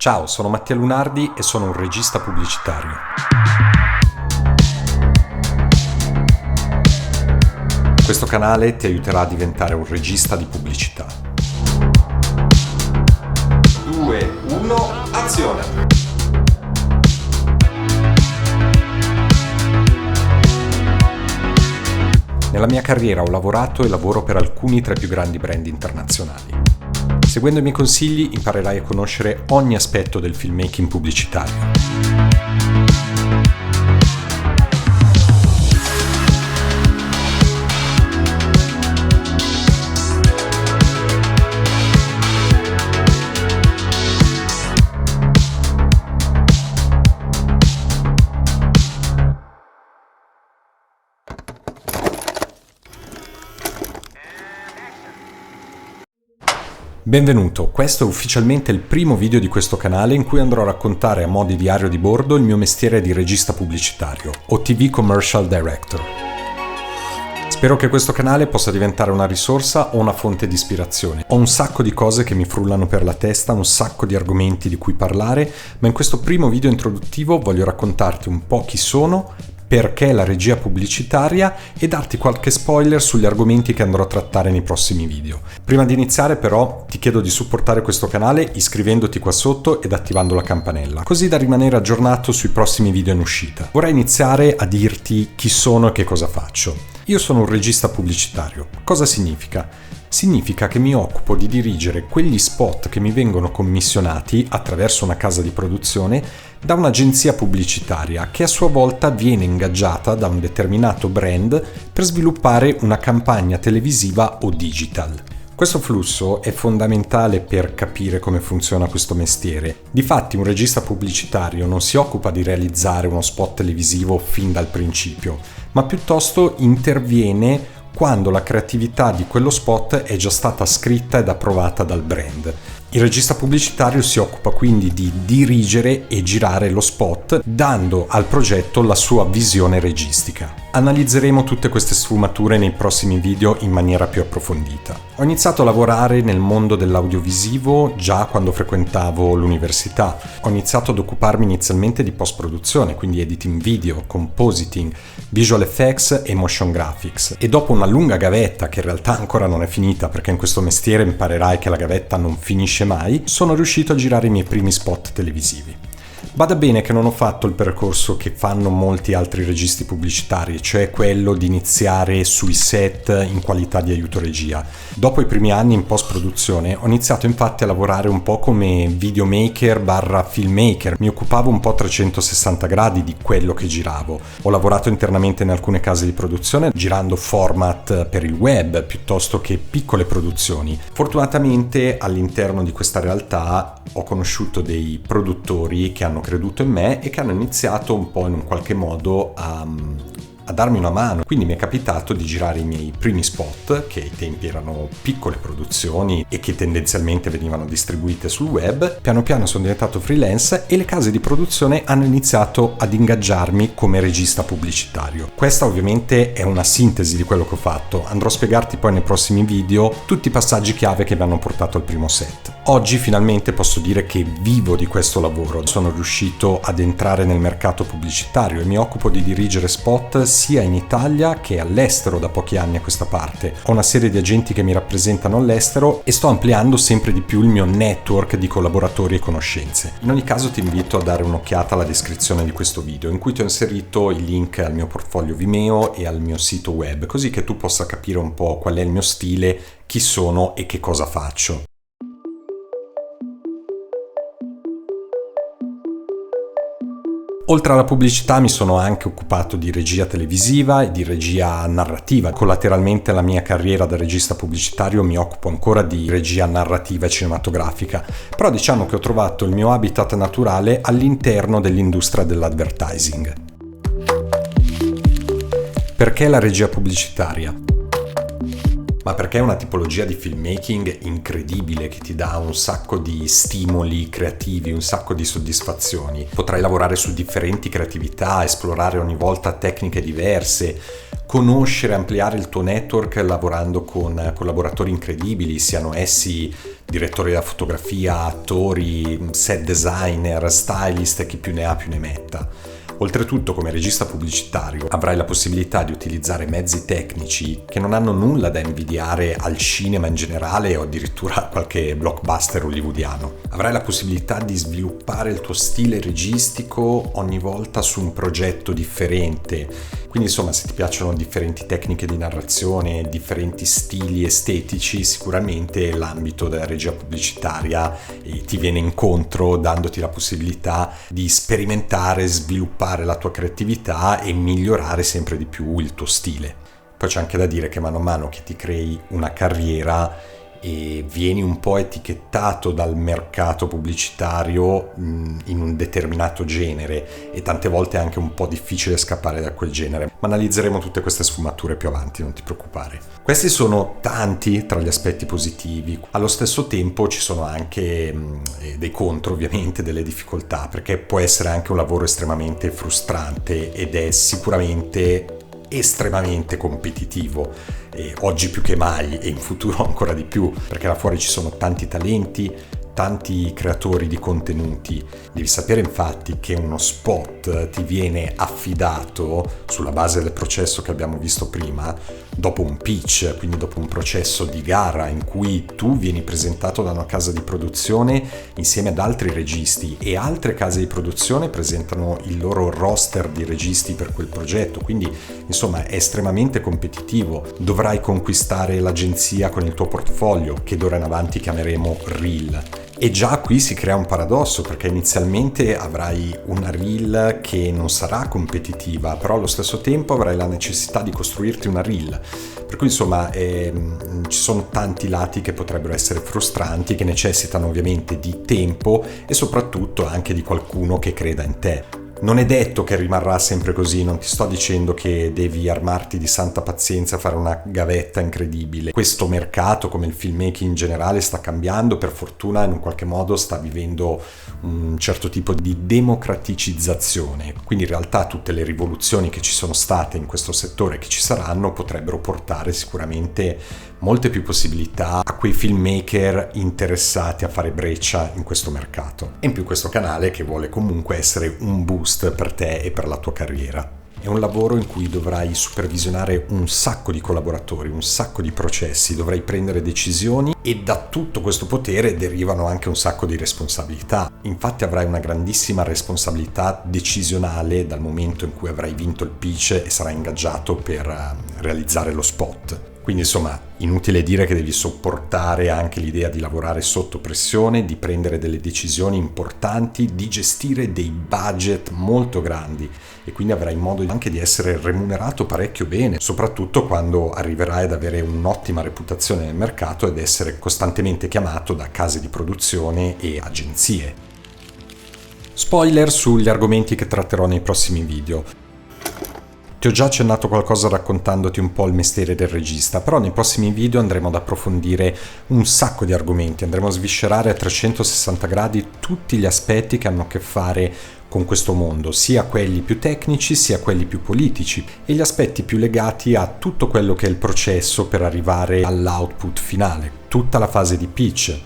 Ciao, sono Mattia Lunardi e sono un regista pubblicitario. Questo canale ti aiuterà a diventare un regista di pubblicità. 2, 1, azione! Nella mia carriera ho lavorato e lavoro per alcuni tra i più grandi brand internazionali. Seguendo i miei consigli imparerai a conoscere ogni aspetto del filmmaking pubblicitario. Benvenuto, questo è ufficialmente il primo video di questo canale in cui andrò a raccontare a mo' di diario di bordo il mio mestiere di regista pubblicitario, o TV Commercial Director. Spero che questo canale possa diventare una risorsa o una fonte di ispirazione. Ho un sacco di cose che mi frullano per la testa, un sacco di argomenti di cui parlare, ma in questo primo video introduttivo voglio raccontarti un po' chi sono, perché la regia pubblicitaria e darti qualche spoiler sugli argomenti che andrò a trattare nei prossimi video. Prima di iniziare però ti chiedo di supportare questo canale iscrivendoti qua sotto ed attivando la campanella, così da rimanere aggiornato sui prossimi video in uscita. Vorrei iniziare a dirti chi sono e che cosa faccio. Io sono un regista pubblicitario. Cosa significa? Significa che mi occupo di dirigere quegli spot che mi vengono commissionati attraverso una casa di produzione da un'agenzia pubblicitaria che a sua volta viene ingaggiata da un determinato brand per sviluppare una campagna televisiva o digital. Questo flusso è fondamentale per capire come funziona questo mestiere. Difatti un regista pubblicitario non si occupa di realizzare uno spot televisivo fin dal principio, ma piuttosto interviene quando la creatività di quello spot è già stata scritta ed approvata dal brand. Il regista pubblicitario si occupa quindi di dirigere e girare lo spot, dando al progetto la sua visione registica. Analizzeremo tutte queste sfumature nei prossimi video in maniera più approfondita. Ho iniziato a lavorare nel mondo dell'audiovisivo già quando frequentavo l'università. Ho iniziato ad occuparmi inizialmente di post-produzione, quindi editing video, compositing, visual effects e motion graphics. E dopo una lunga gavetta, che in realtà ancora non è finita perché in questo mestiere imparerai che la gavetta non finisce mai, sono riuscito a girare i miei primi spot televisivi. Bada bene che non ho fatto il percorso che fanno molti altri registi pubblicitari, cioè quello di iniziare sui set in qualità di aiuto regia. Dopo i primi anni in post-produzione ho iniziato infatti a lavorare un po' come videomaker / filmmaker. Mi occupavo un po' a 360 gradi di quello che giravo. Ho lavorato internamente in alcune case di produzione girando format per il web piuttosto che piccole produzioni. Fortunatamente all'interno di questa realtà ho conosciuto dei produttori che hanno creduto in me e che hanno iniziato un po' in un qualche modo a darmi una mano. Quindi mi è capitato di girare i miei primi spot, che ai tempi erano piccole produzioni e che tendenzialmente venivano distribuite sul web. Piano piano sono diventato freelance e le case di produzione hanno iniziato ad ingaggiarmi come regista pubblicitario. Questa ovviamente è una sintesi di quello che ho fatto. Andrò a spiegarti poi nei prossimi video tutti i passaggi chiave che mi hanno portato al primo set. Oggi finalmente posso dire che vivo di questo lavoro. Sono riuscito ad entrare nel mercato pubblicitario e mi occupo di dirigere spot sia in Italia che all'estero da pochi anni a questa parte. Ho una serie di agenti che mi rappresentano all'estero e sto ampliando sempre di più il mio network di collaboratori e conoscenze. In ogni caso ti invito a dare un'occhiata alla descrizione di questo video in cui ti ho inserito il link al mio portfolio Vimeo e al mio sito web, così che tu possa capire un po' qual è il mio stile, chi sono e che cosa faccio. Oltre alla pubblicità mi sono anche occupato di regia televisiva e di regia narrativa. Collateralmente alla mia carriera da regista pubblicitario mi occupo ancora di regia narrativa e cinematografica, però diciamo che ho trovato il mio habitat naturale all'interno dell'industria dell'advertising. Perché la regia pubblicitaria? Ma perché è una tipologia di filmmaking incredibile che ti dà un sacco di stimoli creativi, un sacco di soddisfazioni. Potrai lavorare su differenti creatività, esplorare ogni volta tecniche diverse, conoscere, ampliare il tuo network lavorando con collaboratori incredibili, siano essi direttori della fotografia, attori, set designer, stylist e chi più ne ha più ne metta. Oltretutto, come regista pubblicitario avrai la possibilità di utilizzare mezzi tecnici che non hanno nulla da invidiare al cinema in generale o addirittura a qualche blockbuster hollywoodiano. Avrai la possibilità di sviluppare il tuo stile registico ogni volta su un progetto differente. Quindi insomma, se ti piacciono differenti tecniche di narrazione, differenti stili estetici, sicuramente l'ambito della regia pubblicitaria ti viene incontro, dandoti la possibilità di sperimentare, sviluppare la tua creatività e migliorare sempre di più il tuo stile. Poi c'è anche da dire che mano a mano che ti crei una carriera e vieni un po' etichettato dal mercato pubblicitario in un determinato genere, e tante volte è anche un po' difficile scappare da quel genere, ma analizzeremo tutte queste sfumature più avanti, non ti preoccupare. Questi sono tanti tra gli aspetti positivi. Allo stesso tempo ci sono anche dei contro, ovviamente, delle difficoltà, perché può essere anche un lavoro estremamente frustrante ed è sicuramente estremamente competitivo, oggi più che mai e in futuro ancora di più, perché là fuori ci sono tanti talenti, tanti creatori di contenuti. Devi sapere infatti che uno spot ti viene affidato sulla base del processo che abbiamo visto prima, dopo un pitch, quindi dopo un processo di gara in cui tu vieni presentato da una casa di produzione insieme ad altri registi e altre case di produzione presentano il loro roster di registi per quel progetto, quindi insomma è estremamente competitivo. Dovrai conquistare l'agenzia con il tuo portfolio, che d'ora in avanti chiameremo Reel. E già qui si crea un paradosso, perché inizialmente avrai una reel che non sarà competitiva, però allo stesso tempo avrai la necessità di costruirti una reel. Per cui insomma ci sono tanti lati che potrebbero essere frustranti, che necessitano ovviamente di tempo e soprattutto anche di qualcuno che creda in te. Non è detto che rimarrà sempre così, non ti sto dicendo che devi armarti di santa pazienza, fare una gavetta incredibile. Questo mercato, come il filmmaking in generale, sta cambiando, per fortuna in un qualche modo sta vivendo un certo tipo di democraticizzazione. Quindi in realtà tutte le rivoluzioni che ci sono state in questo settore, che ci saranno, potrebbero portare sicuramente molte più possibilità a quei filmmaker interessati a fare breccia in questo mercato. E in più questo canale che vuole comunque essere un boost per te e per la tua carriera. È un lavoro in cui dovrai supervisionare un sacco di collaboratori, un sacco di processi, dovrai prendere decisioni e da tutto questo potere derivano anche un sacco di responsabilità. Infatti avrai una grandissima responsabilità decisionale dal momento in cui avrai vinto il pitch e sarai ingaggiato per realizzare lo spot. Quindi insomma, inutile dire che devi sopportare anche l'idea di lavorare sotto pressione, di prendere delle decisioni importanti, di gestire dei budget molto grandi, e quindi avrai modo anche di essere remunerato parecchio bene, soprattutto quando arriverai ad avere un'ottima reputazione nel mercato ed essere costantemente chiamato da case di produzione e agenzie. Spoiler sugli argomenti che tratterò nei prossimi video. Ti ho già accennato qualcosa raccontandoti un po' il mestiere del regista, però nei prossimi video andremo ad approfondire un sacco di argomenti, andremo a sviscerare a 360 gradi tutti gli aspetti che hanno a che fare con questo mondo, sia quelli più tecnici sia quelli più politici e gli aspetti più legati a tutto quello che è il processo per arrivare all'output finale, tutta la fase di pitch,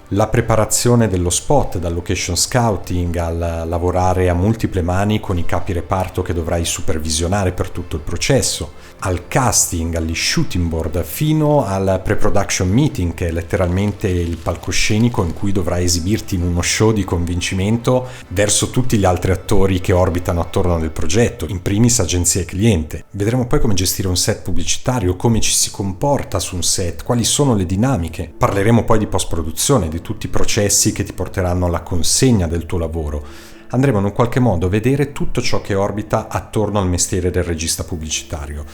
la preparazione dello spot, dal location scouting al lavorare a multiple mani con i capi reparto che dovrai supervisionare per tutto il processo, al casting, agli shooting board, fino al pre-production meeting, che è letteralmente il palcoscenico in cui dovrai esibirti in uno show di convincimento verso tutti gli altri attori che orbitano attorno al progetto, in primis agenzia e cliente. Vedremo poi come gestire un set pubblicitario, come ci si comporta su un set, quali sono le dinamiche. Parleremo poi di post-produzione, di tutti i processi che ti porteranno alla consegna del tuo lavoro. Andremo in un qualche modo a vedere tutto ciò che orbita attorno al mestiere del regista pubblicitario.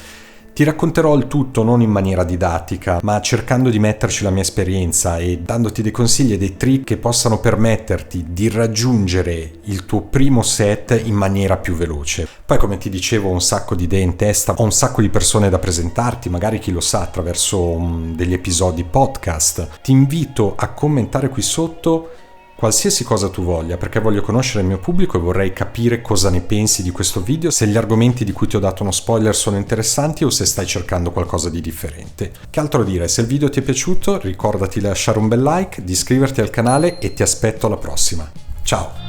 Ti racconterò il tutto non in maniera didattica, ma cercando di metterci la mia esperienza e dandoti dei consigli e dei trick che possano permetterti di raggiungere il tuo primo set in maniera più veloce. Poi, come ti dicevo, ho un sacco di idee in testa, ho un sacco di persone da presentarti, magari chi lo sa attraverso degli episodi podcast. Ti invito a commentare qui sotto qualsiasi cosa tu voglia, perché voglio conoscere il mio pubblico e vorrei capire cosa ne pensi di questo video, se gli argomenti di cui ti ho dato uno spoiler sono interessanti o se stai cercando qualcosa di differente. Che altro dire? Se il video ti è piaciuto, ricordati di lasciare un bel like, di iscriverti al canale e ti aspetto alla prossima. Ciao!